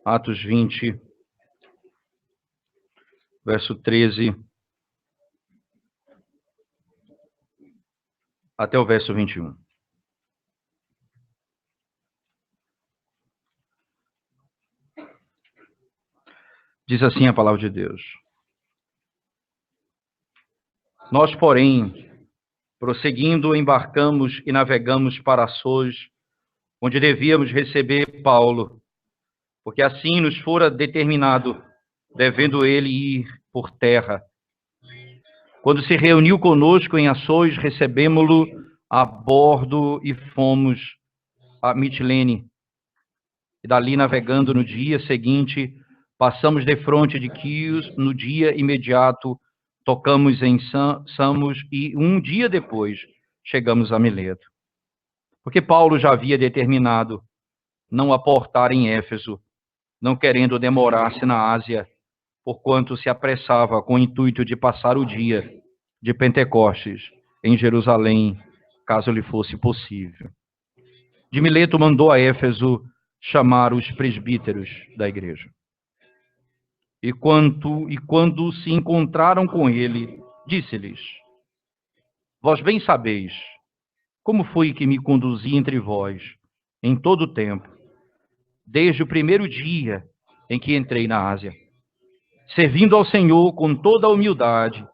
Atos 20, verso 13 até o verso 21. Diz assim a palavra de Deus. Nós, porém, prosseguindo, embarcamos e navegamos para Assôs, onde devíamos receber Paulo, porque assim nos fora determinado, devendo ele ir por terra. Quando se reuniu conosco em Assôs, recebemos-lo a bordo e fomos a Mitilene. E dali, navegando no dia seguinte, passamos defronte de Quios. No dia imediato, tocamos em Samos e um dia depois chegamos a Mileto. Porque Paulo já havia determinado não aportar em Éfeso, não querendo demorar-se na Ásia, porquanto se apressava com o intuito de passar o dia de Pentecostes em Jerusalém, caso lhe fosse possível. De Mileto mandou a Éfeso chamar os presbíteros da igreja. E quando se encontraram com ele, disse-lhes: Vós bem sabeis como foi que me conduzi entre vós em todo o tempo, desde o primeiro dia em que entrei na Ásia, servindo ao Senhor com toda a humildade,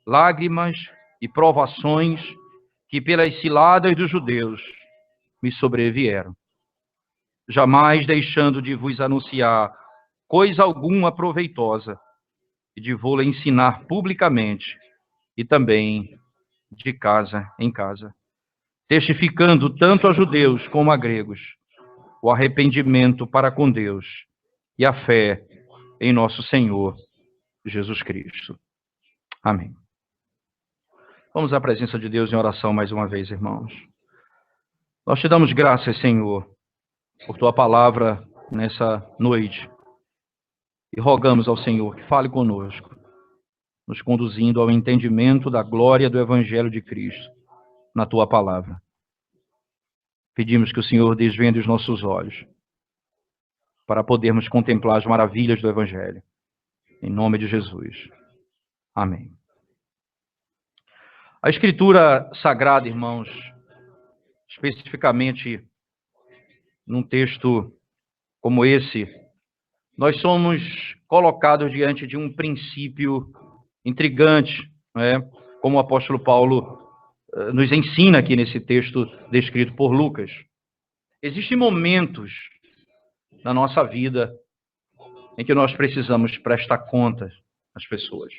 lágrimas e provações que pelas ciladas dos judeus me sobrevieram, jamais deixando de vos anunciar coisa alguma proveitosa e de vou-la ensinar publicamente e também de casa em casa, testificando tanto a judeus como a gregos o arrependimento para com Deus e a fé em nosso Senhor Jesus Cristo. Amém. Vamos à presença de Deus em oração mais uma vez, irmãos. Nós te damos graças, Senhor, por tua palavra nessa noite. E rogamos ao Senhor que fale conosco, nos conduzindo ao entendimento da glória do Evangelho de Cristo na tua palavra. Pedimos que o Senhor desvende os nossos olhos para podermos contemplar as maravilhas do Evangelho. Em nome de Jesus. Amém. A Escritura Sagrada, irmãos, especificamente num texto como esse, nós somos colocados diante de um princípio intrigante, né? Como o apóstolo Paulo nos ensina aqui nesse texto descrito por Lucas. Existem momentos na nossa vida em que nós precisamos prestar contas às pessoas.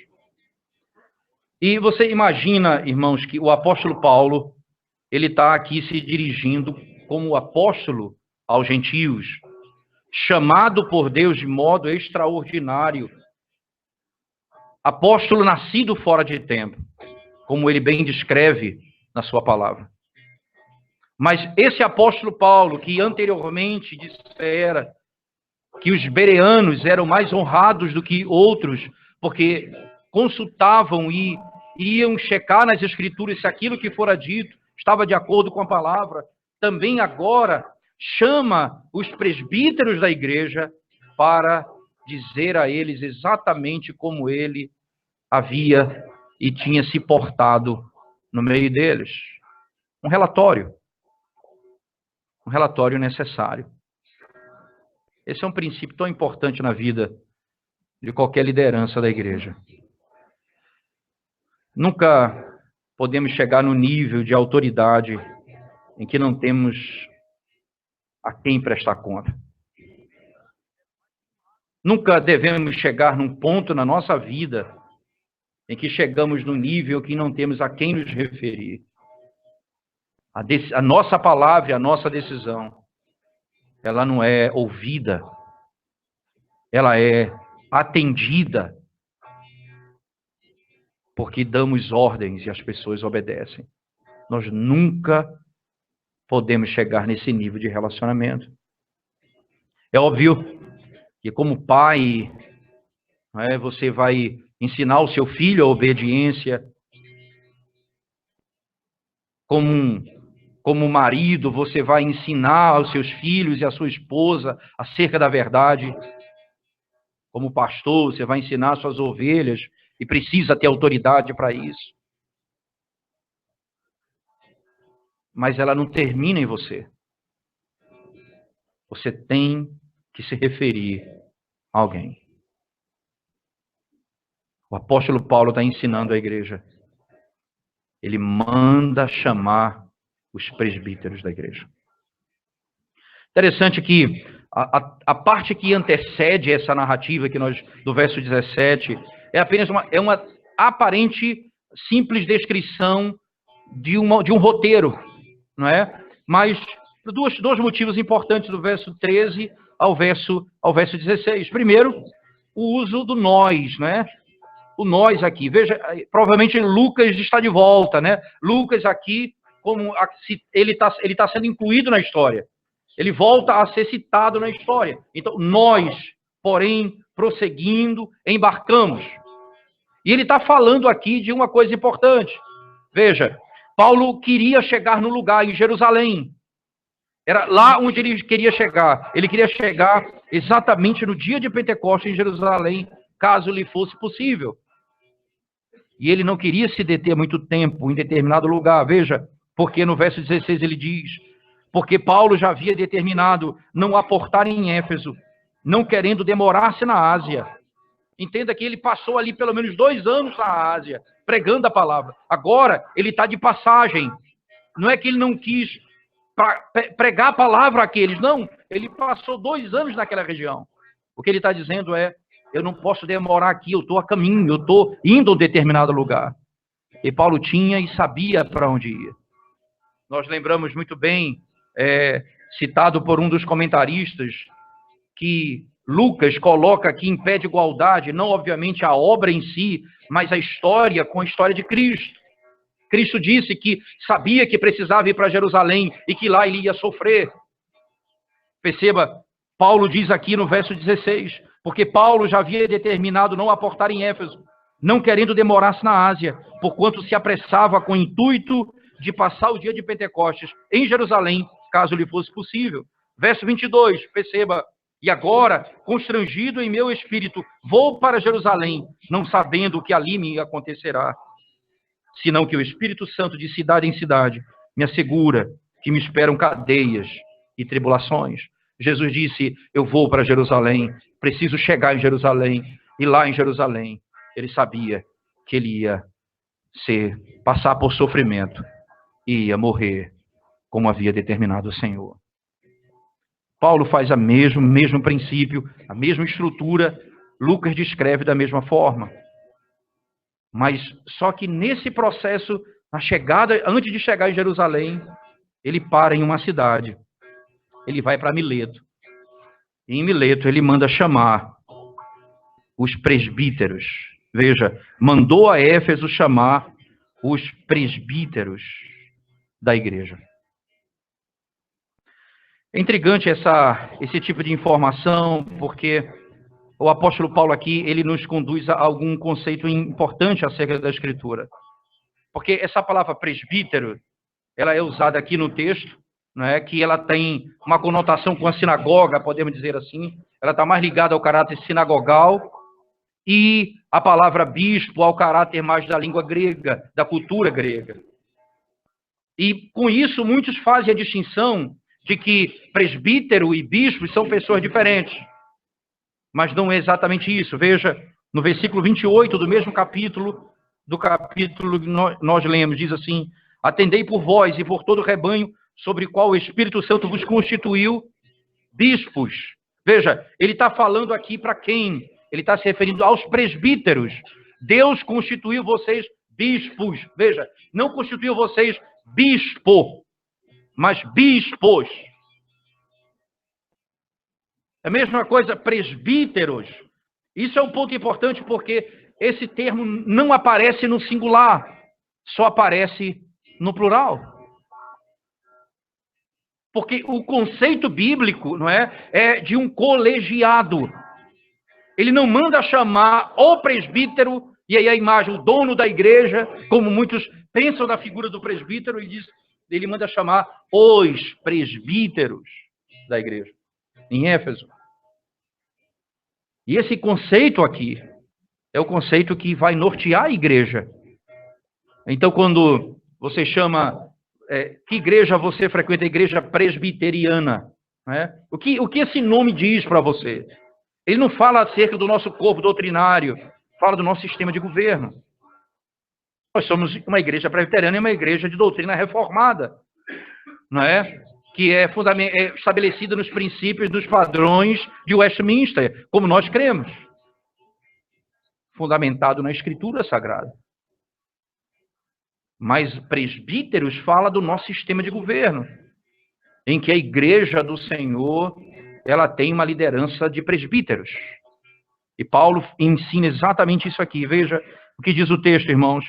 E você imagina, irmãos, que o apóstolo Paulo, ele está aqui se dirigindo como apóstolo aos gentios, chamado por Deus de modo extraordinário, apóstolo nascido fora de tempo, como ele bem descreve na sua palavra. Mas esse apóstolo Paulo, que anteriormente dissera que os bereanos eram mais honrados do que outros, porque consultavam e iam checar nas escrituras se aquilo que fora dito estava de acordo com a palavra, também agora chama os presbíteros da igreja para dizer a eles exatamente como ele havia e tinha se portado no meio deles. Um relatório necessário. Esse é um princípio tão importante na vida de qualquer liderança da igreja. Nunca podemos chegar no nível de autoridade em que não temos a quem prestar conta. Nunca devemos chegar num ponto na nossa vida em que chegamos no nível que não temos a quem nos referir. A nossa palavra, a nossa decisão, ela não é ouvida, ela é atendida, porque damos ordens e as pessoas obedecem. Nós nunca podemos chegar nesse nível de relacionamento. É óbvio que como pai, você vai ensinar o seu filho a obediência como como marido, você vai ensinar aos seus filhos e à sua esposa acerca da verdade. Como pastor, você vai ensinar às suas ovelhas e precisa ter autoridade para isso. Mas ela não termina em você. Você tem que se referir a alguém. O apóstolo Paulo está ensinando a igreja. Ele manda chamar os presbíteros da igreja. Interessante que a parte que antecede essa narrativa que do verso 17 é apenas uma aparente, simples descrição de um roteiro, não é? Mas dois motivos importantes do verso 13 ao verso 16. Primeiro, o uso do nós, né? O nós aqui. Veja, provavelmente Lucas está de volta, né? Lucas aqui, como ele está sendo incluído na história. Ele volta a ser citado na história. Então, nós, porém, prosseguindo, embarcamos. E ele está falando aqui de uma coisa importante. Veja, Paulo queria chegar no lugar, em Jerusalém. Era lá onde ele queria chegar. Ele queria chegar exatamente no dia de Pentecostes em Jerusalém, caso lhe fosse possível. E ele não queria se deter muito tempo em determinado lugar. Veja, porque no verso 16 ele diz: porque Paulo já havia determinado não aportar em Éfeso, não querendo demorar-se na Ásia. Entenda que ele passou ali pelo menos 2 anos na Ásia, pregando a palavra. Agora, ele está de passagem. Não é que ele não quis pregar a palavra àqueles, não. Ele passou 2 anos naquela região. O que ele está dizendo é: eu não posso demorar aqui, eu estou a caminho, eu estou indo a um determinado lugar. E Paulo tinha e sabia para onde ia. Nós lembramos muito bem, citado por um dos comentaristas, que Lucas coloca aqui em pé de igualdade, não obviamente a obra em si, mas a história com a história de Cristo. Cristo disse que sabia que precisava ir para Jerusalém e que lá ele ia sofrer. Perceba, Paulo diz aqui no verso 16, porque Paulo já havia determinado não aportar em Éfeso, não querendo demorar-se na Ásia, porquanto se apressava com o intuito de passar o dia de Pentecostes em Jerusalém, caso lhe fosse possível. Verso 22, perceba: e agora, constrangido em meu espírito, vou para Jerusalém, não sabendo o que ali me acontecerá, senão que o Espírito Santo de cidade em cidade me assegura que me esperam cadeias e tribulações. Jesus disse: eu vou para Jerusalém, preciso chegar em Jerusalém, e lá em Jerusalém ele sabia que ele ia passar por sofrimento e ia morrer como havia determinado o Senhor. Paulo faz o mesmo princípio, a mesma estrutura, Lucas descreve da mesma forma. Mas só que nesse processo, na chegada, antes de chegar em Jerusalém, ele para em uma cidade. Ele vai para Mileto. E em Mileto ele manda chamar os presbíteros. Veja, mandou a Éfeso chamar os presbíteros da igreja. É intrigante esse tipo de informação, porque o apóstolo Paulo aqui, ele nos conduz a algum conceito importante acerca da Escritura. Porque essa palavra presbítero, ela é usada aqui no texto, não é? Que ela tem uma conotação com a sinagoga, podemos dizer assim. Ela está mais ligada ao caráter sinagogal, e a palavra bispo ao caráter mais da língua grega, da cultura grega. E com isso, muitos fazem a distinção de que presbítero e bispo são pessoas diferentes. Mas não é exatamente isso. Veja, no versículo 28 do mesmo capítulo, que nós lemos, diz assim: atendei por vós e por todo o rebanho sobre o qual o Espírito Santo vos constituiu bispos. Veja, ele está falando aqui para quem? Ele está se referindo aos presbíteros. Deus constituiu vocês bispos. Veja, não constituiu vocês bispo, mas bispos. É a mesma coisa, presbíteros. Isso é um ponto importante porque esse termo não aparece no singular, só aparece no plural. Porque o conceito bíblico, não é de um colegiado. Ele não manda chamar o presbítero, e aí a imagem, o dono da igreja, como muitos pensam da figura do presbítero, e diz: ele manda chamar os presbíteros da igreja, em Éfeso. E esse conceito aqui é o conceito que vai nortear a igreja. Então, quando você chama, que igreja você frequenta? A igreja presbiteriana. Né? O que esse nome diz para você? Ele não fala acerca do nosso corpo doutrinário, fala do nosso sistema de governo. Nós somos uma igreja presbiteriana e uma igreja de doutrina reformada, não é? Que é estabelecida nos princípios, nos padrões de Westminster, como nós cremos, fundamentado na Escritura Sagrada. Mas presbíteros fala do nosso sistema de governo, em que a igreja do Senhor, ela tem uma liderança de presbíteros. E Paulo ensina exatamente isso aqui. Veja o que diz o texto, irmãos.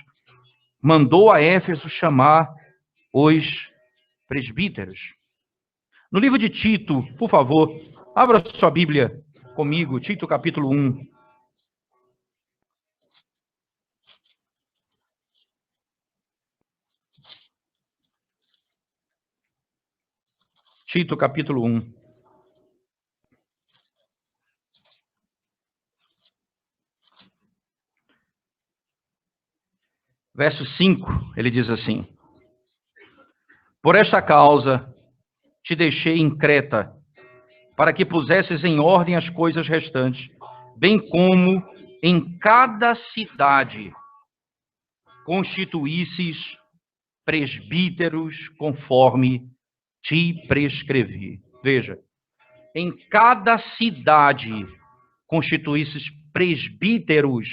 Mandou a Éfeso chamar os presbíteros. No livro de Tito, por favor, abra sua Bíblia comigo, Tito capítulo 1. Tito capítulo 1. Verso 5, ele diz assim: Por esta causa te deixei em Creta, para que pusesses em ordem as coisas restantes, bem como em cada cidade constituísses presbíteros conforme te prescrevi. Veja, em cada cidade constituísses presbíteros.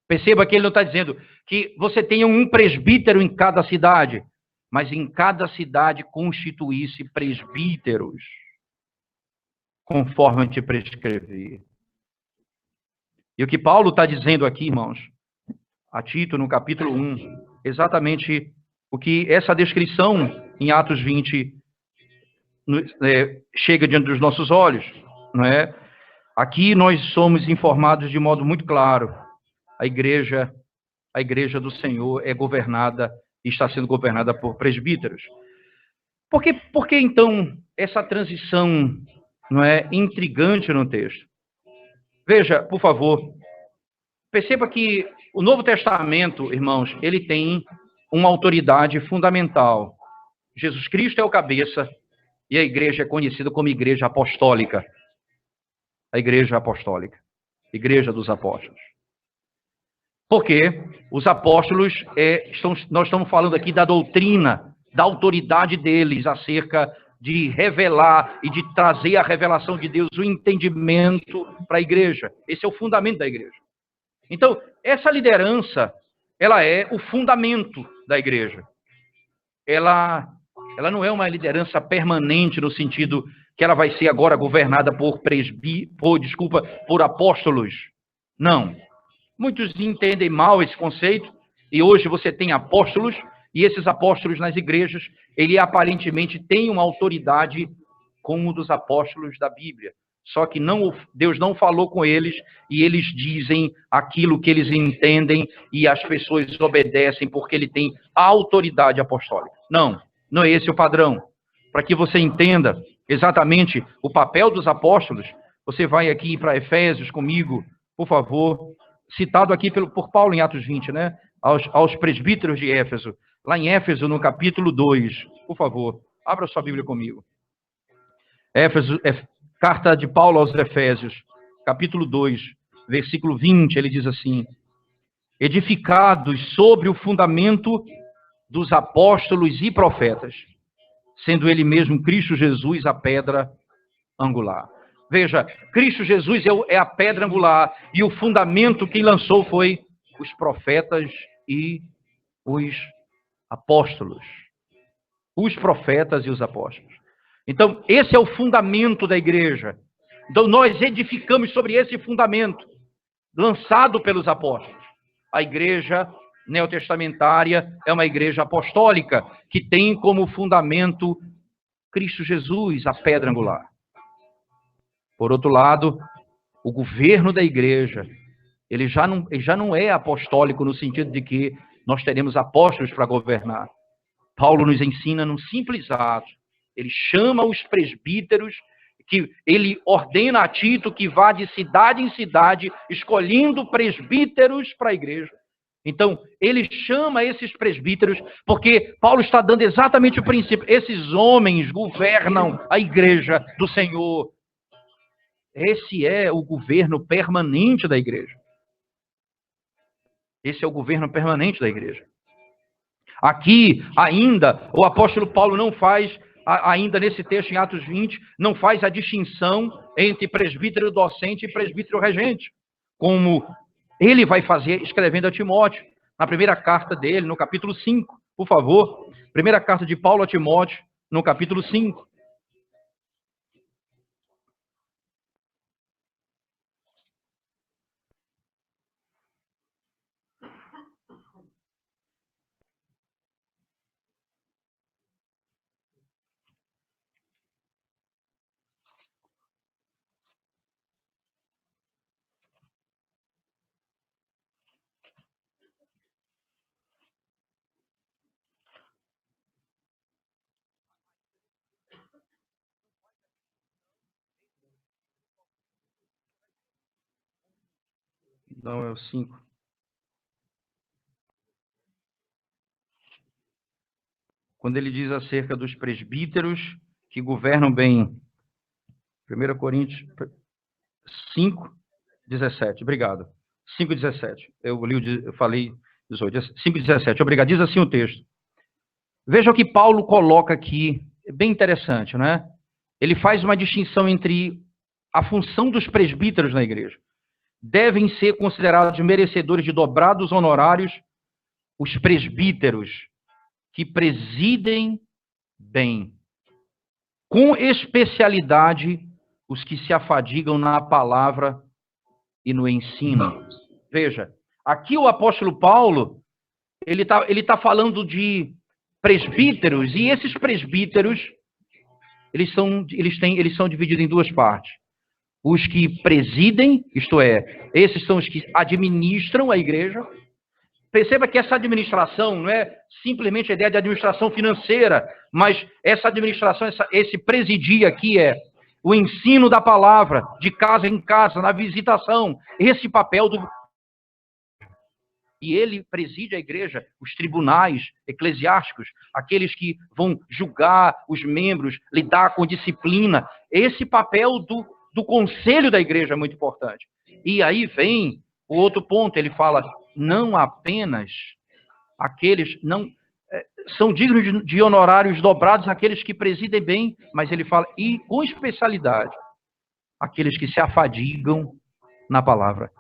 Perceba que ele não está dizendo que você tenha um presbítero em cada cidade, mas em cada cidade constituísse presbíteros, conforme te prescrevi. E o que Paulo está dizendo aqui, irmãos, a Tito, no capítulo 1, exatamente o que essa descrição em Atos 20 chega diante dos nossos olhos, não é? Aqui nós somos informados de modo muito claro. A igreja do Senhor é governada e está sendo governada por presbíteros. Por que então essa transição não é intrigante no texto? Veja, por favor, perceba que o Novo Testamento, irmãos, ele tem uma autoridade fundamental. Jesus Cristo é o cabeça e a igreja é conhecida como igreja apostólica. A igreja apostólica, igreja dos apóstolos. Porque os apóstolos, nós estamos falando aqui da doutrina, da autoridade deles acerca de revelar e de trazer a revelação de Deus, o entendimento para a igreja. Esse é o fundamento da igreja. Então, essa liderança, ela é o fundamento da igreja. Ela não é uma liderança permanente no sentido que ela vai ser agora governada por apóstolos. Não. Muitos entendem mal esse conceito, e hoje você tem apóstolos, e esses apóstolos nas igrejas, ele aparentemente tem uma autoridade como dos apóstolos da Bíblia. Só que Deus não falou com eles, e eles dizem aquilo que eles entendem, e as pessoas obedecem porque ele tem a autoridade apostólica. Não é esse o padrão. Para que você entenda exatamente o papel dos apóstolos, você vai aqui para Efésios comigo, por favor, citado aqui por Paulo em Atos 20, né? Aos presbíteros de Éfeso. Lá em Éfeso, no capítulo 2, por favor, abra sua Bíblia comigo. Carta de Paulo aos Efésios, capítulo 2, versículo 20, ele diz assim: edificados sobre o fundamento dos apóstolos e profetas, sendo ele mesmo Cristo Jesus a pedra angular. Veja, Cristo Jesus é a pedra angular, e o fundamento quem lançou foi os profetas e os apóstolos. Os profetas e os apóstolos. Então, esse é o fundamento da igreja. Então, nós edificamos sobre esse fundamento, lançado pelos apóstolos. A igreja neotestamentária é uma igreja apostólica, que tem como fundamento Cristo Jesus, a pedra angular. Por outro lado, o governo da igreja, ele já não é apostólico no sentido de que nós teremos apóstolos para governar. Paulo nos ensina num simples ato. Ele chama os presbíteros, que ele ordena a Tito que vá de cidade em cidade, escolhendo presbíteros para a igreja. Então, ele chama esses presbíteros, porque Paulo está dando exatamente o princípio. Esses homens governam a igreja do Senhor. Esse é o governo permanente da igreja. Esse é o governo permanente da igreja. Aqui, ainda, o apóstolo Paulo não faz, ainda nesse texto em Atos 20, não faz a distinção entre presbítero docente e presbítero regente, como ele vai fazer escrevendo a Timóteo, na primeira carta dele, no capítulo 5, por favor. Primeira carta de Paulo a Timóteo, no capítulo 5. Não, é o 5. Quando ele diz acerca dos presbíteros que governam bem. 1 Coríntios 5, 17. Obrigado. 5, 17. Eu falei 18. 5, 17. Obrigado. Diz assim o texto. Veja o que Paulo coloca aqui. É bem interessante, não é? Ele faz uma distinção entre a função dos presbíteros na igreja. Devem ser considerados merecedores de dobrados honorários os presbíteros que presidem bem, com especialidade os que se afadigam na palavra e no ensino. Veja, aqui o apóstolo Paulo, ele tá falando de presbíteros, e esses presbíteros, eles são divididos em duas partes. Os que presidem, isto é, esses são os que administram a igreja. Perceba que essa administração não é simplesmente a ideia de administração financeira, mas essa administração, esse presidir aqui é o ensino da palavra, de casa em casa, na visitação. Esse papel do... E ele preside a igreja, os tribunais eclesiásticos, aqueles que vão julgar os membros, lidar com disciplina. Esse papel do conselho da igreja é muito importante. E aí vem o outro ponto, ele fala, não apenas aqueles, não são dignos de honorários dobrados aqueles que presidem bem, mas ele fala, e com especialidade, aqueles que se afadigam na palavra.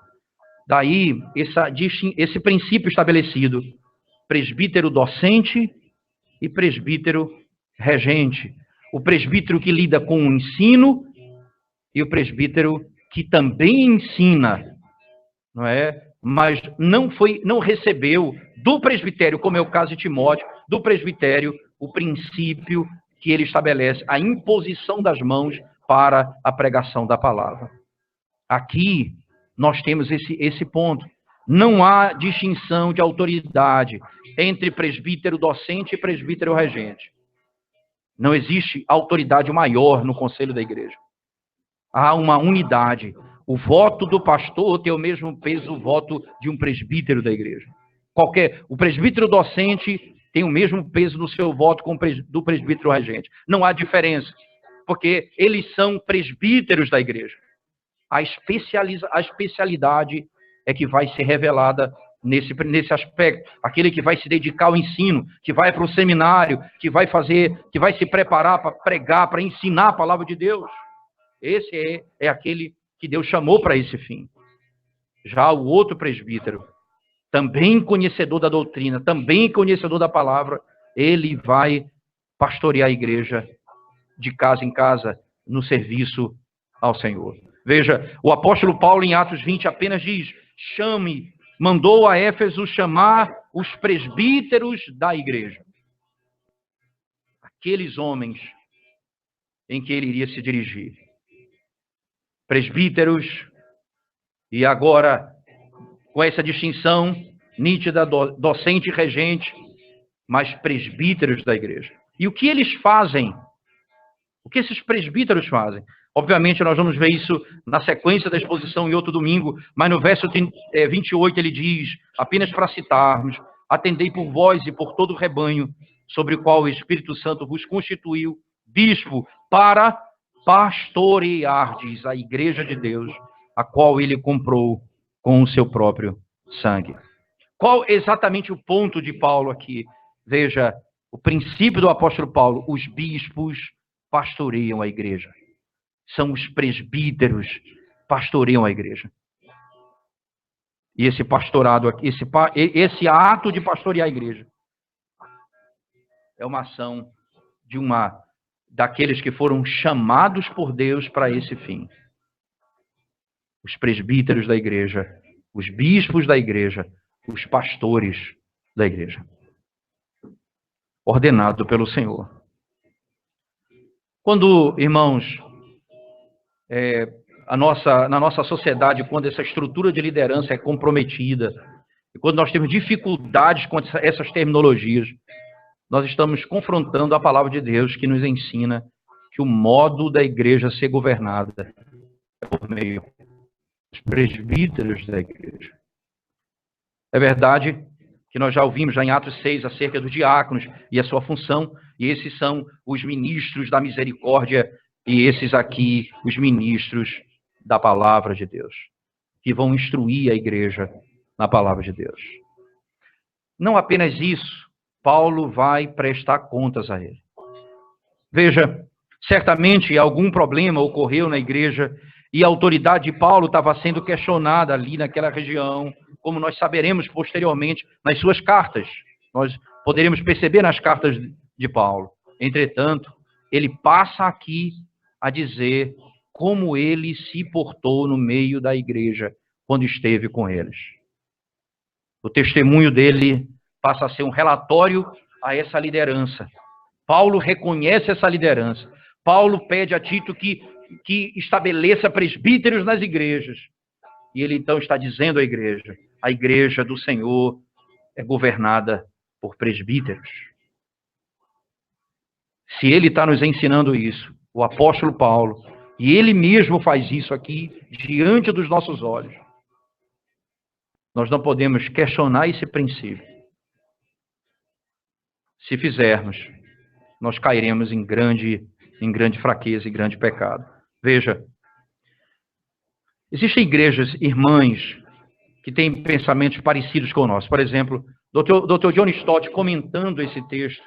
Daí, esse princípio estabelecido, presbítero docente e presbítero regente. O presbítero que lida com o ensino e o presbítero que também ensina, não é? Mas não recebeu do presbitério, como é o caso de Timóteo, do presbitério, o princípio que ele estabelece, a imposição das mãos para a pregação da palavra. Aqui nós temos esse ponto. Não há distinção de autoridade entre presbítero docente e presbítero regente. Não existe autoridade maior no conselho da igreja. Há uma unidade. O voto do pastor tem o mesmo peso do voto de um presbítero da igreja. O presbítero docente tem o mesmo peso no seu voto do presbítero regente. Não há diferença, porque eles são presbíteros da igreja. A especialidade é que vai ser revelada nesse aspecto. Aquele que vai se dedicar ao ensino, que vai para o seminário, que vai se preparar para pregar, para ensinar a palavra de Deus. Esse é aquele que Deus chamou para esse fim. Já o outro presbítero, também conhecedor da doutrina, também conhecedor da palavra, ele vai pastorear a igreja de casa em casa, no serviço ao Senhor. Veja, o apóstolo Paulo em Atos 20 apenas diz, mandou a Éfeso chamar os presbíteros da igreja. Aqueles homens em que ele iria se dirigir. Presbíteros, e agora, com essa distinção nítida, docente e regente, mas presbíteros da igreja. E o que eles fazem? O que esses presbíteros fazem? Obviamente, nós vamos ver isso na sequência da exposição em outro domingo, mas no verso 28 ele diz, apenas para citarmos, atendei por vós e por todo o rebanho, sobre o qual o Espírito Santo vos constituiu bispo para pastoreardes a igreja de Deus, a qual ele comprou com o seu próprio sangue. Qual exatamente o ponto de Paulo aqui? Veja, o princípio do apóstolo Paulo, os bispos pastoreiam a igreja. São os presbíteros pastoreiam a igreja. E esse pastorado aqui, esse ato de pastorear a igreja é uma ação daqueles que foram chamados por Deus para esse fim. Os presbíteros da igreja, os bispos da igreja, os pastores da igreja. Ordenado pelo Senhor. Quando, irmãos, na nossa sociedade, quando essa estrutura de liderança é comprometida, e quando nós temos dificuldades com essas terminologias, nós estamos confrontando a palavra de Deus que nos ensina que o modo da igreja ser governada é por meio dos presbíteros da igreja. É verdade que nós já ouvimos já em Atos 6 acerca dos diáconos e a sua função, e esses são os ministros da misericórdia, e esses aqui, os ministros da palavra de Deus, que vão instruir a igreja na palavra de Deus. Não apenas isso, Paulo vai prestar contas a ele. Veja, certamente algum problema ocorreu na igreja e a autoridade de Paulo estava sendo questionada ali naquela região, como nós saberemos posteriormente nas suas cartas. Nós poderemos perceber nas cartas de Paulo. Entretanto, ele passa aqui a dizer como ele se portou no meio da igreja quando esteve com eles. O testemunho dele passa a ser um relatório a essa liderança. Paulo reconhece essa liderança. Paulo pede a Tito que estabeleça presbíteros nas igrejas. E ele então está dizendo à igreja, a igreja do Senhor é governada por presbíteros. Se ele está nos ensinando isso, o apóstolo Paulo, e ele mesmo faz isso aqui diante dos nossos olhos, nós não podemos questionar esse princípio. Se fizermos, nós cairemos em grande fraqueza e grande pecado. Veja, existem igrejas irmãs que têm pensamentos parecidos com o nosso. Por exemplo, Dr. John Stott, comentando esse texto,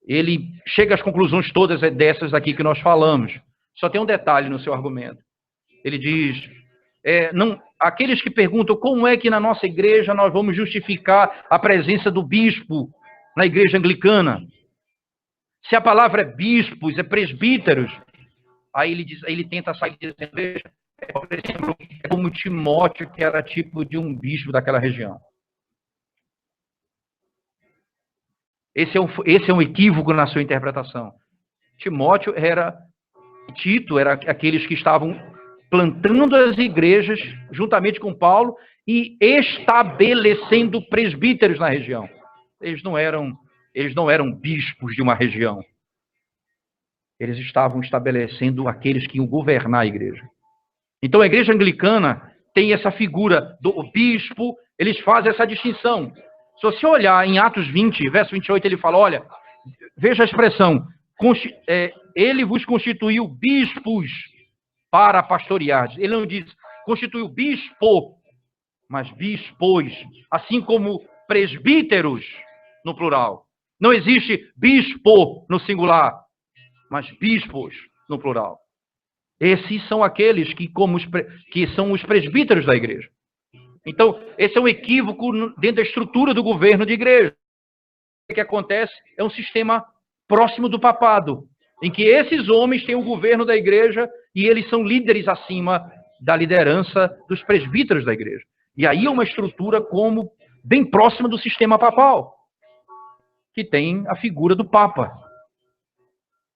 ele chega às conclusões todas dessas aqui que nós falamos. Só tem um detalhe no seu argumento. Ele diz, aqueles que perguntam como é que na nossa igreja nós vamos justificar a presença do bispo na igreja anglicana. Se a palavra é bispos, é presbíteros, aí ele tenta sair dizendo, veja, por exemplo, é como Timóteo, que era tipo de um bispo daquela região. Esse é um equívoco na sua interpretação. Tito era aqueles que estavam plantando as igrejas juntamente com Paulo e estabelecendo presbíteros na região. Eles não eram bispos de uma região. Eles estavam estabelecendo aqueles que iam governar a igreja. Então a igreja anglicana tem essa figura do bispo, eles fazem essa distinção. Se você olhar em Atos 20, verso 28, ele fala, olha, veja a expressão, ele vos constituiu bispos para pastorear. Ele não diz constituiu bispo, mas bispos, assim como presbíteros no plural. Não existe bispo no singular, mas bispos no plural. Esses são aqueles que são os presbíteros da igreja. Então, esse é um equívoco dentro da estrutura do governo de igreja. O que acontece é um sistema próximo do papado, em que esses homens têm o governo da igreja e eles são líderes acima da liderança dos presbíteros da igreja. E aí é uma estrutura bem próxima do sistema papal, que tem a figura do Papa.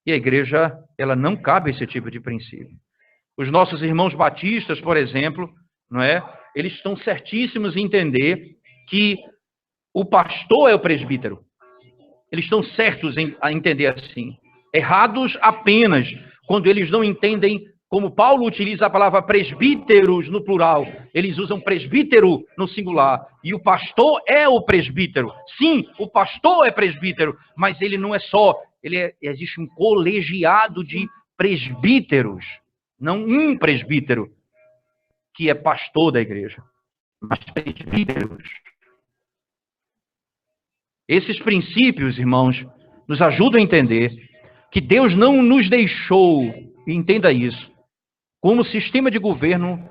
E a igreja, ela não cabe esse tipo de princípio. Os nossos irmãos batistas, por exemplo, não é? Eles estão certíssimos em entender que o pastor é o presbítero. Eles estão certos a entender assim. Errados apenas quando eles não entendem, como Paulo utiliza a palavra presbíteros no plural. Eles usam presbítero no singular. E o pastor é o presbítero. Sim, o pastor é presbítero, mas ele não é só. Existe um colegiado de presbíteros, não um presbítero que é pastor da igreja, mas presbíteros. Esses princípios, irmãos, nos ajudam a entender que Deus não nos deixou, e entenda isso, como sistema de governo,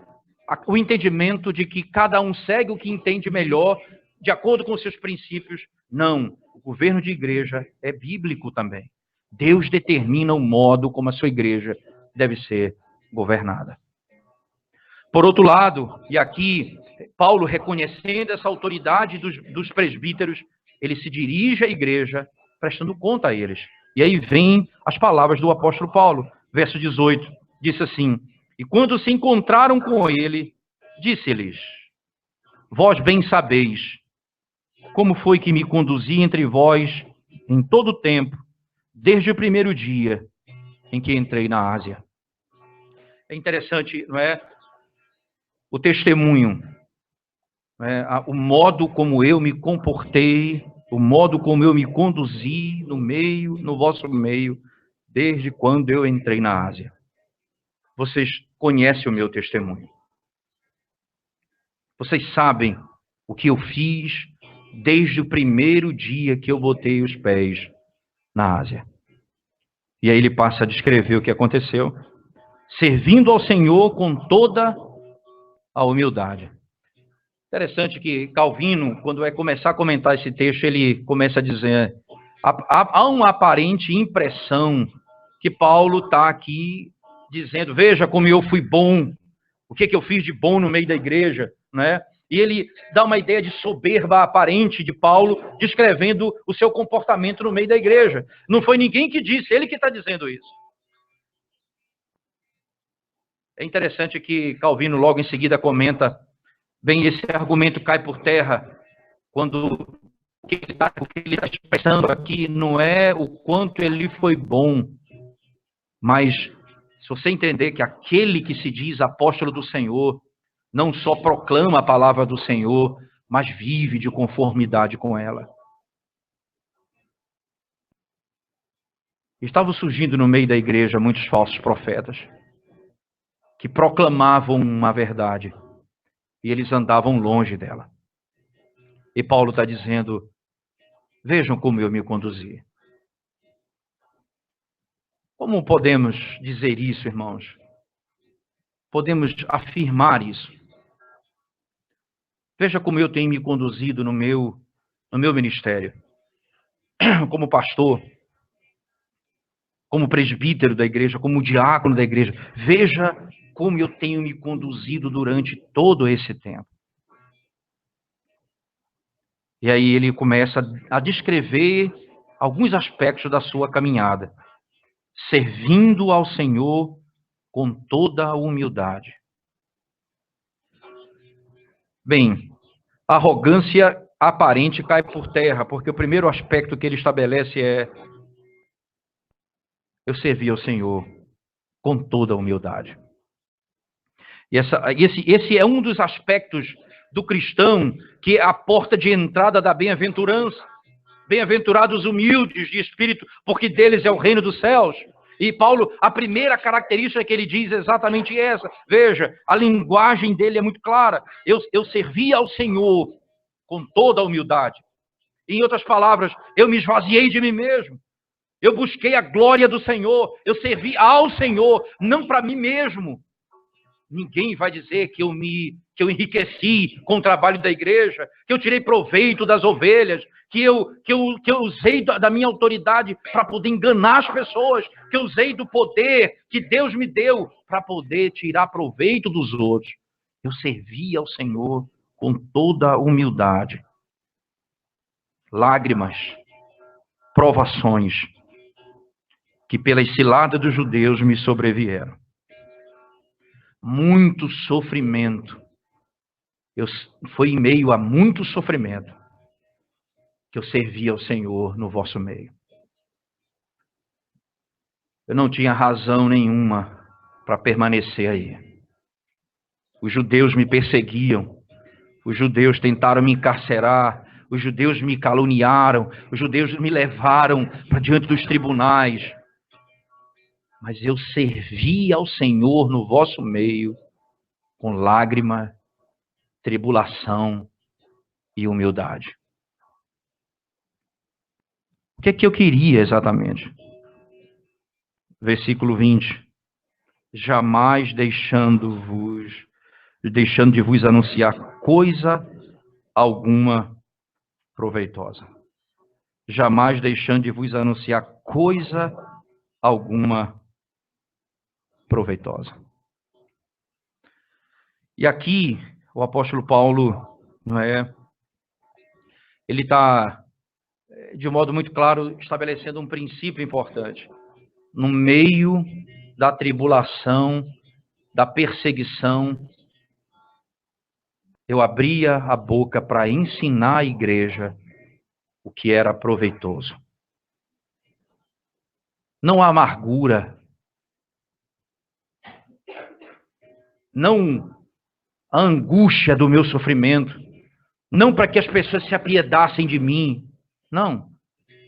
o entendimento de que cada um segue o que entende melhor, de acordo com os seus princípios. Não, o governo de igreja é bíblico também. Deus determina o modo como a sua igreja deve ser governada. Por outro lado, e aqui, Paulo reconhecendo essa autoridade dos presbíteros, ele se dirige à igreja, prestando conta a eles. E aí vem as palavras do apóstolo Paulo, verso 18, disse assim: e quando se encontraram com ele, disse-lhes: vós bem sabeis como foi que me conduzi entre vós em todo o tempo, desde o primeiro dia em que entrei na Ásia. É interessante, não é? O testemunho, o modo como eu me comportei, o modo como eu me conduzi no vosso meio, desde quando eu entrei na Ásia. Vocês conhecem o meu testemunho. Vocês sabem o que eu fiz desde o primeiro dia que eu botei os pés na Ásia. E aí ele passa a descrever o que aconteceu, servindo ao Senhor com toda a humildade. Interessante que Calvino, quando vai começar a comentar esse texto, ele começa a dizer: há uma aparente impressão que Paulo está aqui dizendo, veja como eu fui bom, o que eu fiz de bom no meio da igreja, né? E ele dá uma ideia de soberba aparente de Paulo, descrevendo o seu comportamento no meio da igreja. Não foi ninguém que disse, ele que está dizendo isso. É interessante que Calvino logo em seguida comenta: bem, esse argumento cai por terra quando o que ele está expressando aqui não é o quanto ele foi bom, mas se você entender que aquele que se diz apóstolo do Senhor não só proclama a palavra do Senhor, mas vive de conformidade com ela. Estavam surgindo no meio da igreja muitos falsos profetas que proclamavam uma verdade e eles andavam longe dela. E Paulo está dizendo: vejam como eu me conduzi. Como podemos dizer isso, irmãos? Podemos afirmar isso. Veja como eu tenho me conduzido no meu ministério. Como pastor, como presbítero da igreja, como diácono da igreja. Veja como eu tenho me conduzido durante todo esse tempo. E aí ele começa a descrever alguns aspectos da sua caminhada, servindo ao Senhor com toda a humildade. Bem, a arrogância aparente cai por terra, porque o primeiro aspecto que ele estabelece é: eu servi ao Senhor com toda a humildade. E esse é um dos aspectos do cristão que é a porta de entrada da bem-aventurança. Bem-aventurados humildes de espírito, porque deles é o reino dos céus. E Paulo, a primeira característica que ele diz é exatamente essa. Veja, a linguagem dele é muito clara. Eu servi ao Senhor com toda a humildade. Em outras palavras, eu me esvaziei de mim mesmo. Eu busquei a glória do Senhor. Eu servi ao Senhor, não para mim mesmo. Ninguém vai dizer que eu enriqueci com o trabalho da igreja, que eu tirei proveito das ovelhas, que eu usei da minha autoridade para poder enganar as pessoas, que eu usei do poder que Deus me deu para poder tirar proveito dos outros. Eu servi ao Senhor com toda a humildade. Lágrimas, provações, que pelas ciladas dos judeus me sobrevieram. Muito sofrimento. Foi em meio a muito sofrimento que eu servia ao Senhor no vosso meio. Eu não tinha razão nenhuma para permanecer aí. Os judeus me perseguiam, os judeus tentaram me encarcerar, os judeus me caluniaram, os judeus me levaram para diante dos tribunais. Mas eu servi ao Senhor no vosso meio com lágrima, tribulação e humildade. O que é que eu queria exatamente? Versículo 20. Jamais deixando de vos anunciar coisa alguma proveitosa. Jamais deixando de vos anunciar coisa alguma proveitosa. E aqui, o apóstolo Paulo, ele está, de modo muito claro, estabelecendo um princípio importante. No meio da tribulação, da perseguição, eu abria a boca para ensinar a igreja o que era proveitoso. Não há amargura, não a angústia do meu sofrimento, não para que as pessoas se apiedassem de mim. Não,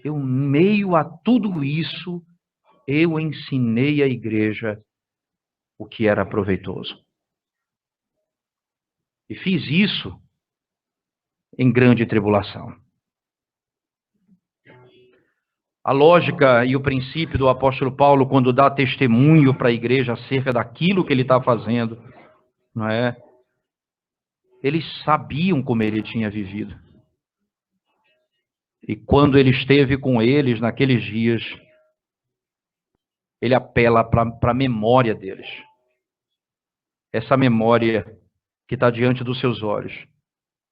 eu, em meio a tudo isso, eu ensinei à igreja o que era proveitoso. E fiz isso em grande tribulação. A lógica e o princípio do apóstolo Paulo, quando dá testemunho para a igreja acerca daquilo que ele está fazendo, eles sabiam como ele tinha vivido. E quando ele esteve com eles naqueles dias, ele apela para a memória deles. Essa memória que está diante dos seus olhos.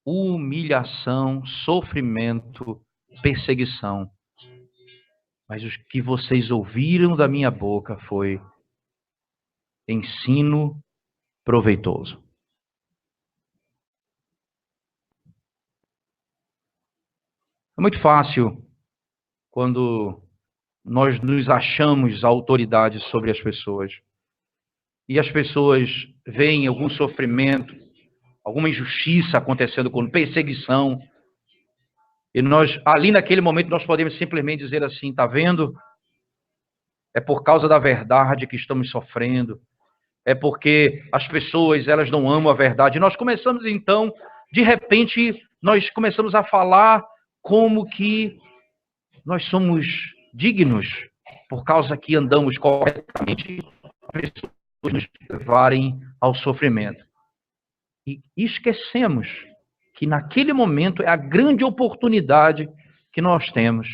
Humilhação, sofrimento, perseguição. Mas o que vocês ouviram da minha boca foi ensino proveitoso. É muito fácil quando nós nos achamos autoridade sobre as pessoas. E as pessoas veem algum sofrimento, alguma injustiça acontecendo com perseguição. E nós, ali naquele momento, nós podemos simplesmente dizer assim, tá vendo? É por causa da verdade que estamos sofrendo. É porque as pessoas, elas não amam a verdade. E nós começamos então, de repente, nós começamos a falar como que nós somos dignos, por causa que andamos corretamente, as pessoas nos levarem ao sofrimento. E esquecemos que naquele momento é a grande oportunidade que nós temos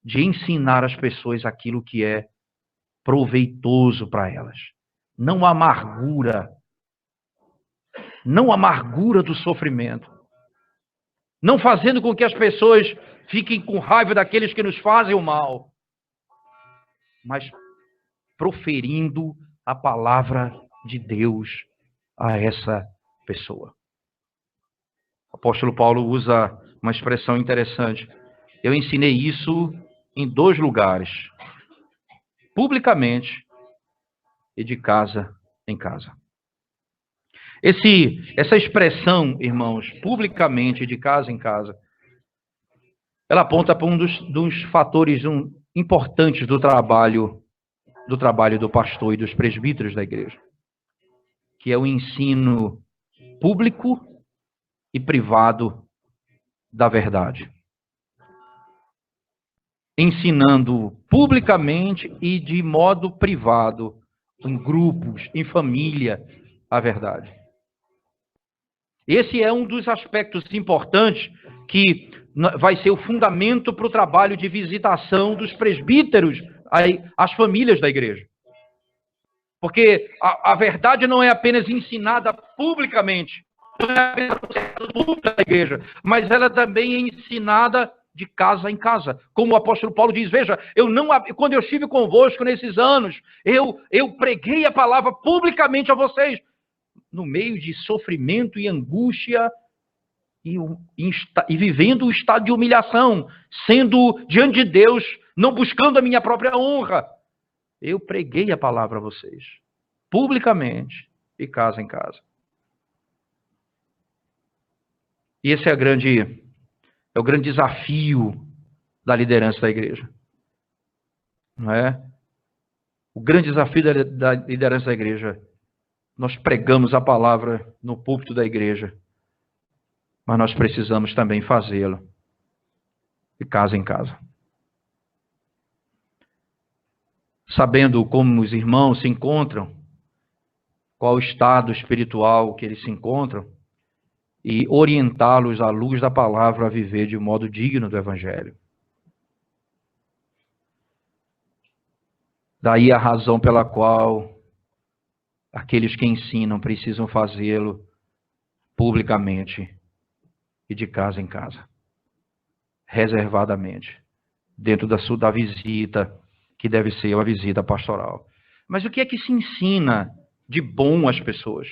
de ensinar as pessoas aquilo que é proveitoso para elas. Não a amargura. Não a amargura do sofrimento. Não fazendo com que as pessoas fiquem com raiva daqueles que nos fazem o mal. Mas proferindo a palavra de Deus a essa pessoa. O apóstolo Paulo usa uma expressão interessante. Eu ensinei isso em 2 lugares. Publicamente e de casa em casa. Essa expressão, irmãos, publicamente e de casa em casa, ela aponta para um dos fatores importantes do trabalho do pastor e dos presbíteros da igreja, que é o ensino público e privado da verdade. Ensinando publicamente e de modo privado, em grupos, em família, a verdade. Esse é um dos aspectos importantes que vai ser o fundamento para o trabalho de visitação dos presbíteros às famílias da igreja. Porque a verdade não é apenas ensinada publicamente, não é apenas pública da igreja, mas ela também é ensinada de casa em casa. Como o apóstolo Paulo diz, veja, quando eu estive convosco nesses anos, eu preguei a palavra publicamente a vocês, no meio de sofrimento e angústia e vivendo o estado de humilhação, sendo diante de Deus, não buscando a minha própria honra. Eu preguei a palavra a vocês, publicamente, e casa em casa. E esse é o grande desafio da liderança da igreja. Não é? O grande desafio da liderança da igreja. Nós pregamos a palavra no púlpito da igreja, mas nós precisamos também fazê-lo de casa em casa. Sabendo como os irmãos se encontram, qual o estado espiritual que eles se encontram, e orientá-los à luz da palavra a viver de modo digno do Evangelho. Daí a razão pela qual aqueles que ensinam precisam fazê-lo publicamente e de casa em casa, reservadamente, dentro da visita, que deve ser uma visita pastoral. Mas o que é que se ensina de bom às pessoas?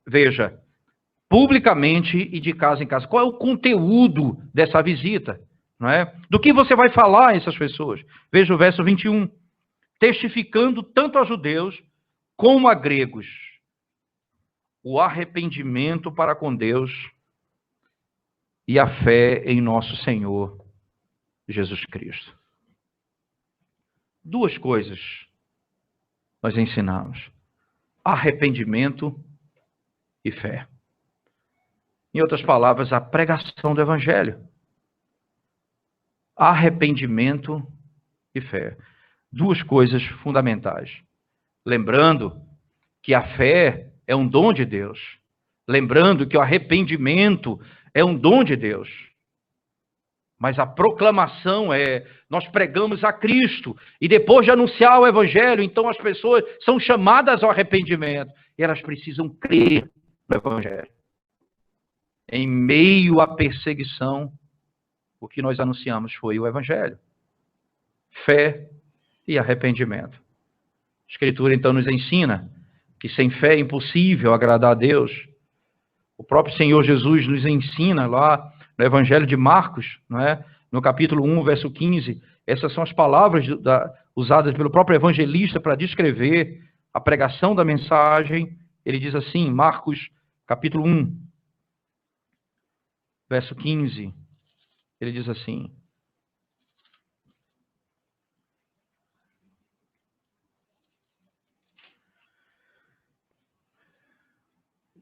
Veja, publicamente e de casa em casa. Qual é o conteúdo dessa visita? Não é? Do que você vai falar a essas pessoas? Veja o verso 21. Testificando tanto a judeus como a gregos o arrependimento para com Deus e a fé em nosso Senhor Jesus Cristo. Duas coisas nós ensinamos: arrependimento e fé. Em outras palavras, a pregação do Evangelho. Arrependimento e fé. Duas coisas fundamentais. Lembrando que a fé é um dom de Deus. Lembrando que o arrependimento é um dom de Deus. Mas a proclamação nós pregamos a Cristo. E depois de anunciar o Evangelho, então as pessoas são chamadas ao arrependimento. E elas precisam crer no Evangelho. Em meio à perseguição, o que nós anunciamos foi o Evangelho. Fé e arrependimento. A Escritura, então, nos ensina que sem fé é impossível agradar a Deus. O próprio Senhor Jesus nos ensina lá no Evangelho de Marcos, não é? No capítulo 1, verso 15, essas são as palavras usadas pelo próprio evangelista para descrever a pregação da mensagem. Ele diz assim, Marcos, capítulo 1, verso 15, ele diz assim: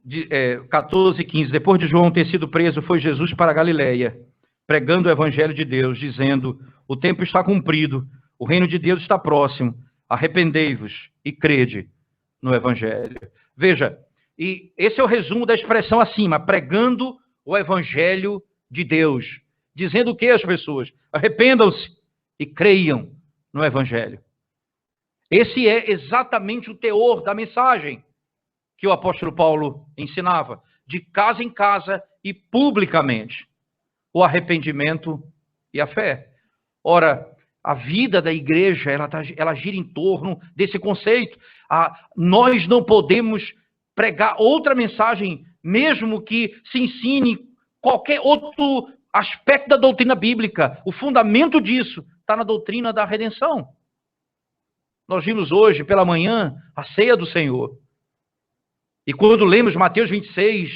de 14 e 15, depois de João ter sido preso, foi Jesus para a Galileia, pregando o evangelho de Deus, dizendo: o tempo está cumprido, o reino de Deus está próximo, arrependei-vos e crede no evangelho. Veja, e esse é o resumo da expressão acima, pregando o evangelho de Deus, dizendo o que às pessoas? Arrependam-se e creiam no evangelho. Esse é exatamente o teor da mensagem que o apóstolo Paulo ensinava, de casa em casa e publicamente, o arrependimento e a fé. Ora, a vida da igreja, ela gira em torno desse conceito. Nós não podemos pregar outra mensagem, mesmo que se ensine qualquer outro aspecto da doutrina bíblica. O fundamento disso está na doutrina da redenção. Nós vimos hoje, pela manhã, a ceia do Senhor. E quando lemos Mateus 26,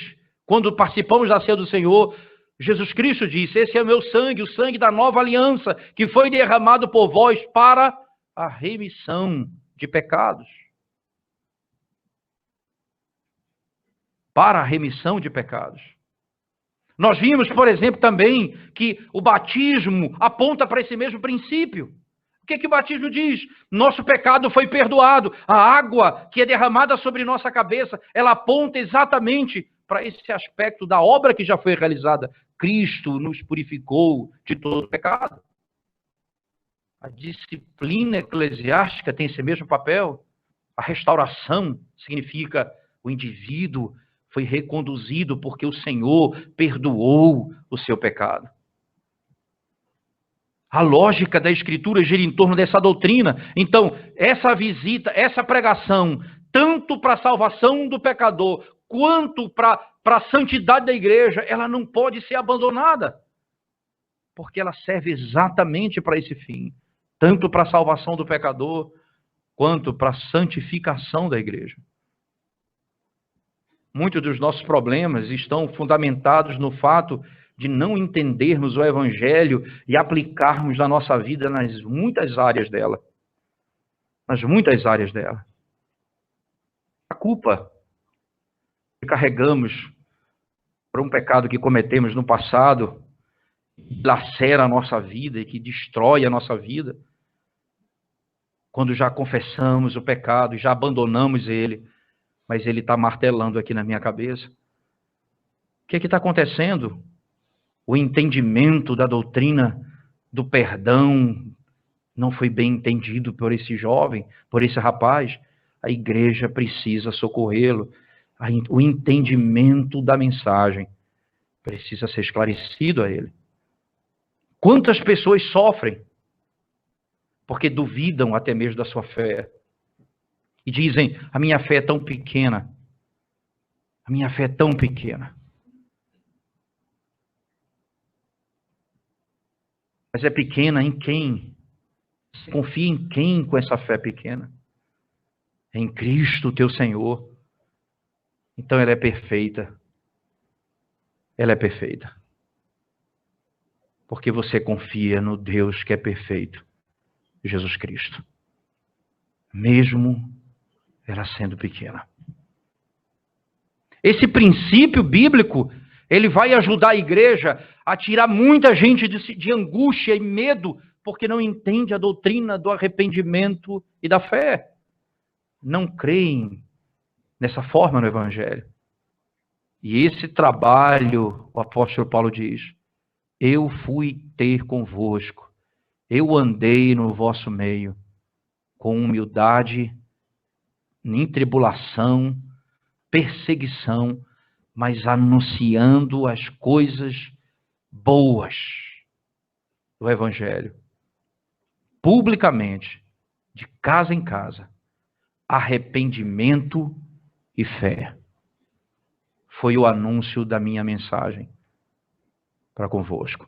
quando participamos da ceia do Senhor, Jesus Cristo disse: esse é o meu sangue, o sangue da nova aliança, que foi derramado por vós para a remissão de pecados. Para a remissão de pecados. Nós vimos, por exemplo, também que o batismo aponta para esse mesmo princípio. O que o batismo diz? Nosso pecado foi perdoado. A água que é derramada sobre nossa cabeça, ela aponta exatamente para esse aspecto da obra que já foi realizada. Cristo nos purificou de todo pecado. A disciplina eclesiástica tem esse mesmo papel. A restauração significa o indivíduo foi reconduzido porque o Senhor perdoou o seu pecado. A lógica da Escritura gira em torno dessa doutrina. Então, essa visita, essa pregação, tanto para a salvação do pecador, quanto para para a santidade da igreja, ela não pode ser abandonada, porque ela serve exatamente para esse fim, tanto para a salvação do pecador, quanto para a santificação da igreja. Muitos dos nossos problemas estão fundamentados no fato de não entendermos o Evangelho e aplicarmos na nossa vida nas muitas áreas dela. Nas muitas áreas dela. A culpa que carregamos por um pecado que cometemos no passado, que lacera a nossa vida e que destrói a nossa vida, quando já confessamos o pecado e já abandonamos ele, mas ele está martelando aqui na minha cabeça. O que está acontecendo? O entendimento da doutrina do perdão não foi bem entendido por esse jovem, por esse rapaz. A igreja precisa socorrê-lo. O entendimento da mensagem precisa ser esclarecido a ele. Quantas pessoas sofrem porque duvidam até mesmo da sua fé e dizem: a minha fé é tão pequena, a minha fé é tão pequena. Mas é pequena em quem? Você confia em quem com essa fé pequena? Em Cristo, teu Senhor. Então ela é perfeita. Ela é perfeita. Porque você confia no Deus que é perfeito, Jesus Cristo. Mesmo ela sendo pequena. Esse princípio bíblico, ele vai ajudar a igreja a tirar muita gente de angústia e medo, porque não entende a doutrina do arrependimento e da fé. Não creem nessa forma no Evangelho. E esse trabalho, o apóstolo Paulo diz: eu fui ter convosco, eu andei no vosso meio, com humildade, em tribulação, perseguição, mas anunciando as coisas boas do Evangelho, publicamente, de casa em casa, arrependimento e fé. Foi o anúncio da minha mensagem para convosco.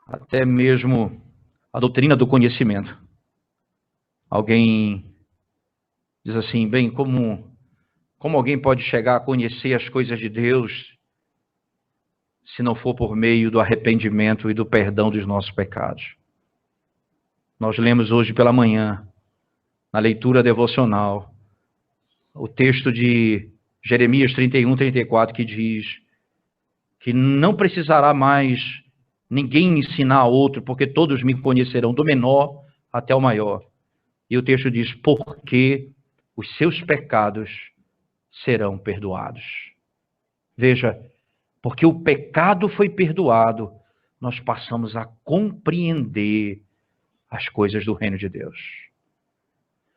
Até mesmo a doutrina do conhecimento. Alguém diz assim: bem, como alguém pode chegar a conhecer as coisas de Deus se não for por meio do arrependimento e do perdão dos nossos pecados? Nós lemos hoje pela manhã, na leitura devocional, o texto de Jeremias 31, 34, que diz que não precisará mais ninguém ensinar a outro, porque todos me conhecerão, do menor até o maior. E o texto diz: porque os seus pecados serão perdoados. Veja, porque o pecado foi perdoado, nós passamos a compreender as coisas do reino de Deus.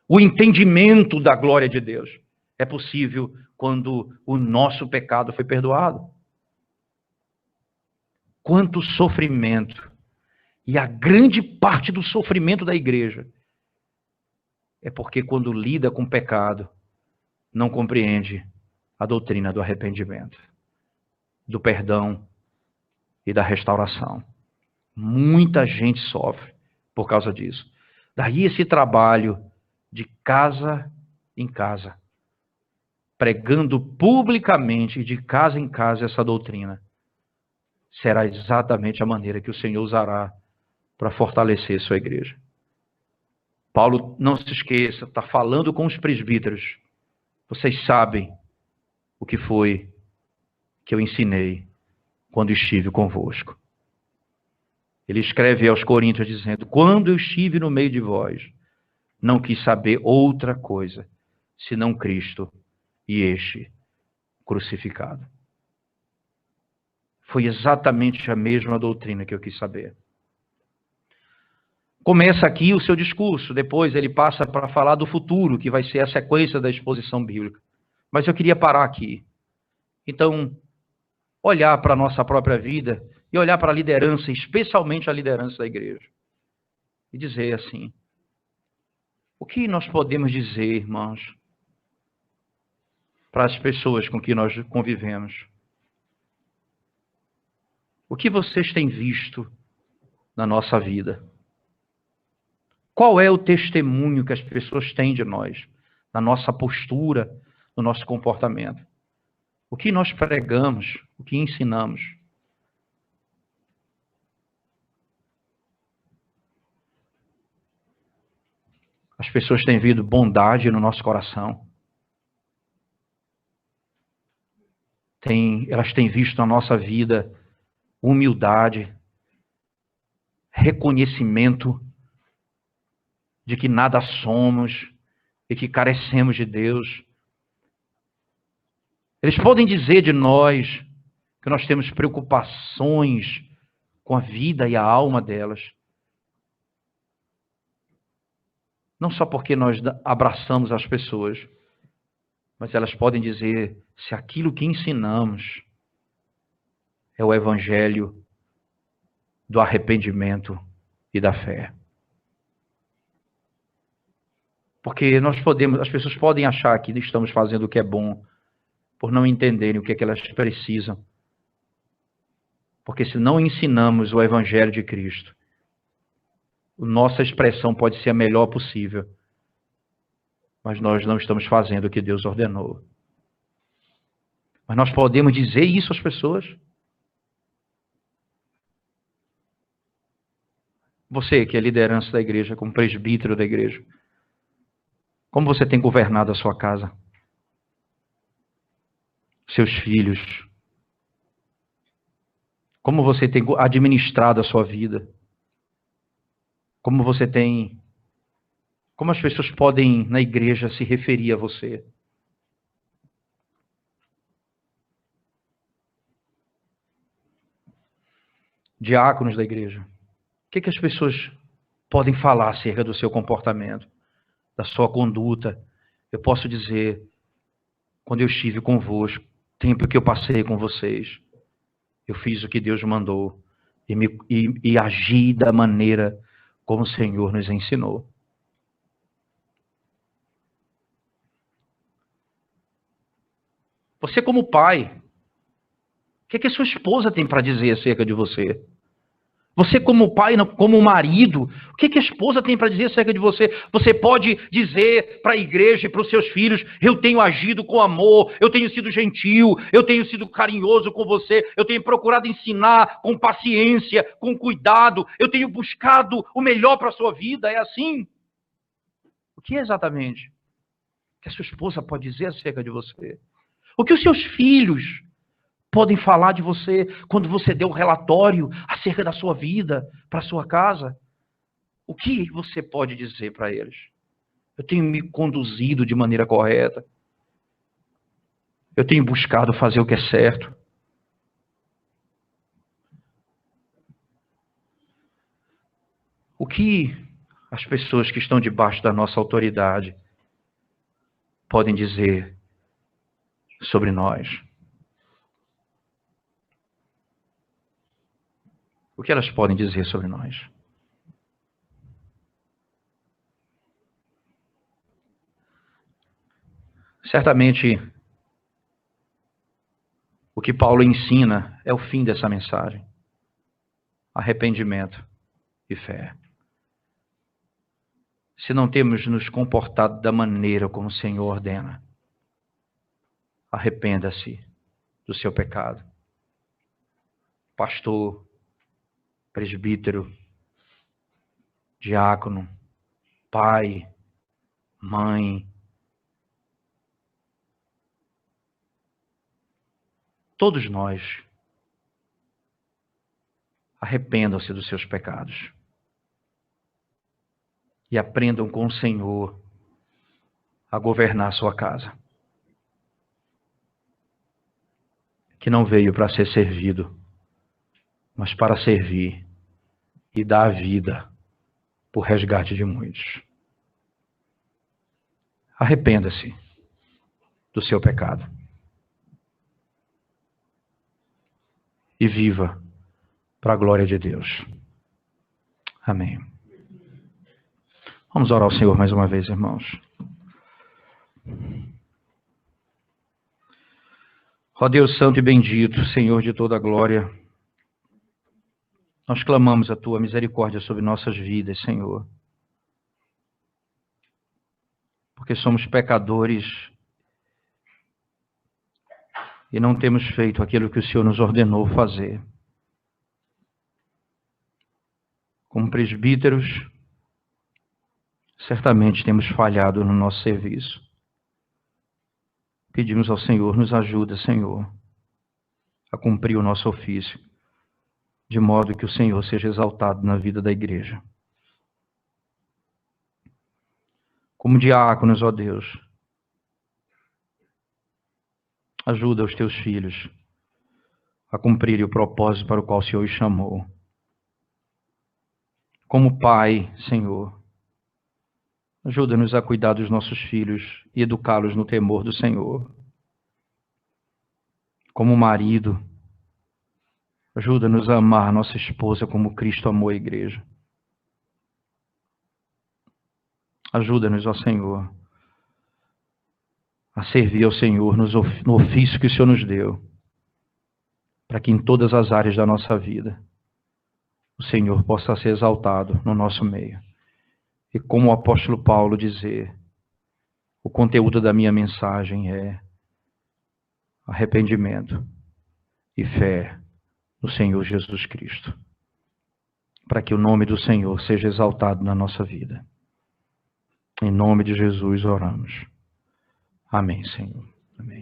O entendimento da glória de Deus é possível quando o nosso pecado foi perdoado. Quanto sofrimento! E a grande parte do sofrimento da igreja é porque, quando lida com o pecado, não compreende a doutrina do arrependimento, do perdão e da restauração. Muita gente sofre por causa disso. Daí esse trabalho de casa em casa, pregando publicamente, de casa em casa, essa doutrina, será exatamente a maneira que o Senhor usará para fortalecer sua igreja. Paulo, não se esqueça, está falando com os presbíteros. Vocês sabem o que foi que eu ensinei quando estive convosco. Ele escreve aos Coríntios dizendo: quando eu estive no meio de vós, não quis saber outra coisa, senão Cristo e este crucificado. Foi exatamente a mesma doutrina que eu quis saber. Começa aqui o seu discurso, depois ele passa para falar do futuro, que vai ser a sequência da exposição bíblica. Mas eu queria parar aqui. Então, olhar para a nossa própria vida e olhar para a liderança, especialmente a liderança da igreja, e dizer assim: o que nós podemos dizer, irmãos, para as pessoas com que nós convivemos. O que vocês têm visto na nossa vida? Qual é o testemunho que as pessoas têm de nós, na nossa postura, no nosso comportamento? O que nós pregamos, o que ensinamos? As pessoas têm visto bondade no nosso coração. Elas têm visto na nossa vida humildade, reconhecimento de que nada somos e que carecemos de Deus. Eles podem dizer de nós que nós temos preocupações com a vida e a alma delas. Não só porque nós abraçamos as pessoas, mas elas podem dizer se aquilo que ensinamos é o evangelho do arrependimento e da fé. Porque as pessoas podem achar que estamos fazendo o que é bom, por não entenderem o que é que elas precisam. Porque se não ensinamos o evangelho de Cristo, nossa expressão pode ser a melhor possível, mas nós não estamos fazendo o que Deus ordenou. Mas nós podemos dizer isso às pessoas? Você que é liderança da igreja, como presbítero da igreja, como você tem governado a sua casa? Seus filhos? Como você tem administrado a sua vida? Como as pessoas podem na igreja se referir a você? Diáconos da igreja, o que as pessoas podem falar acerca do seu comportamento, da sua conduta? Eu posso dizer, quando eu estive convosco, tempo que eu passei com vocês, eu fiz o que Deus mandou e agi da maneira como o Senhor nos ensinou. Você como pai, o que a sua esposa tem para dizer acerca de você? Você como pai, como marido, o que a esposa tem para dizer acerca de você? Você pode dizer para a igreja e para os seus filhos, eu tenho agido com amor, eu tenho sido gentil, eu tenho sido carinhoso com você, eu tenho procurado ensinar com paciência, com cuidado, eu tenho buscado o melhor para a sua vida, é assim? O que exatamente que a sua esposa pode dizer acerca de você? O que os seus filhos podem falar de você quando você deu o relatório acerca da sua vida para a sua casa? O que você pode dizer para eles? Eu tenho me conduzido de maneira correta. Eu tenho buscado fazer o que é certo. O que as pessoas que estão debaixo da nossa autoridade podem dizer sobre nós? O que elas podem dizer sobre nós? Certamente, o que Paulo ensina é o fim dessa mensagem: arrependimento e fé. Se não temos nos comportado da maneira como o Senhor ordena, arrependa-se do seu pecado. Pastor, presbítero, diácono, pai, mãe, todos nós, arrependam-se dos seus pecados e aprendam com o Senhor a governar a sua casa, que não veio para ser servido, mas para servir e dar a vida por resgate de muitos. Arrependa-se do seu pecado e viva para a glória de Deus. Amém. Vamos orar ao Senhor mais uma vez, irmãos. Ó Deus santo e bendito, Senhor de toda a glória, nós clamamos a Tua misericórdia sobre nossas vidas, Senhor. Porque somos pecadores e não temos feito aquilo que o Senhor nos ordenou fazer. Como presbíteros, certamente temos falhado no nosso serviço. Pedimos ao Senhor, nos ajuda, Senhor, a cumprir o nosso ofício, de modo que o Senhor seja exaltado na vida da igreja. Como diáconos, ó Deus, ajuda os teus filhos a cumprirem o propósito para o qual o Senhor os chamou. Como pai, Senhor, ajuda-nos a cuidar dos nossos filhos e educá-los no temor do Senhor. Como marido, ajuda-nos a amar nossa esposa como Cristo amou a igreja. Ajuda-nos, ó Senhor, a servir ao Senhor no ofício que o Senhor nos deu, para que em todas as áreas da nossa vida o Senhor possa ser exaltado no nosso meio. E como o apóstolo Paulo dizer, o conteúdo da minha mensagem é arrependimento e fé no Senhor Jesus Cristo, para que o nome do Senhor seja exaltado na nossa vida. Em nome de Jesus oramos. Amém, Senhor. Amém.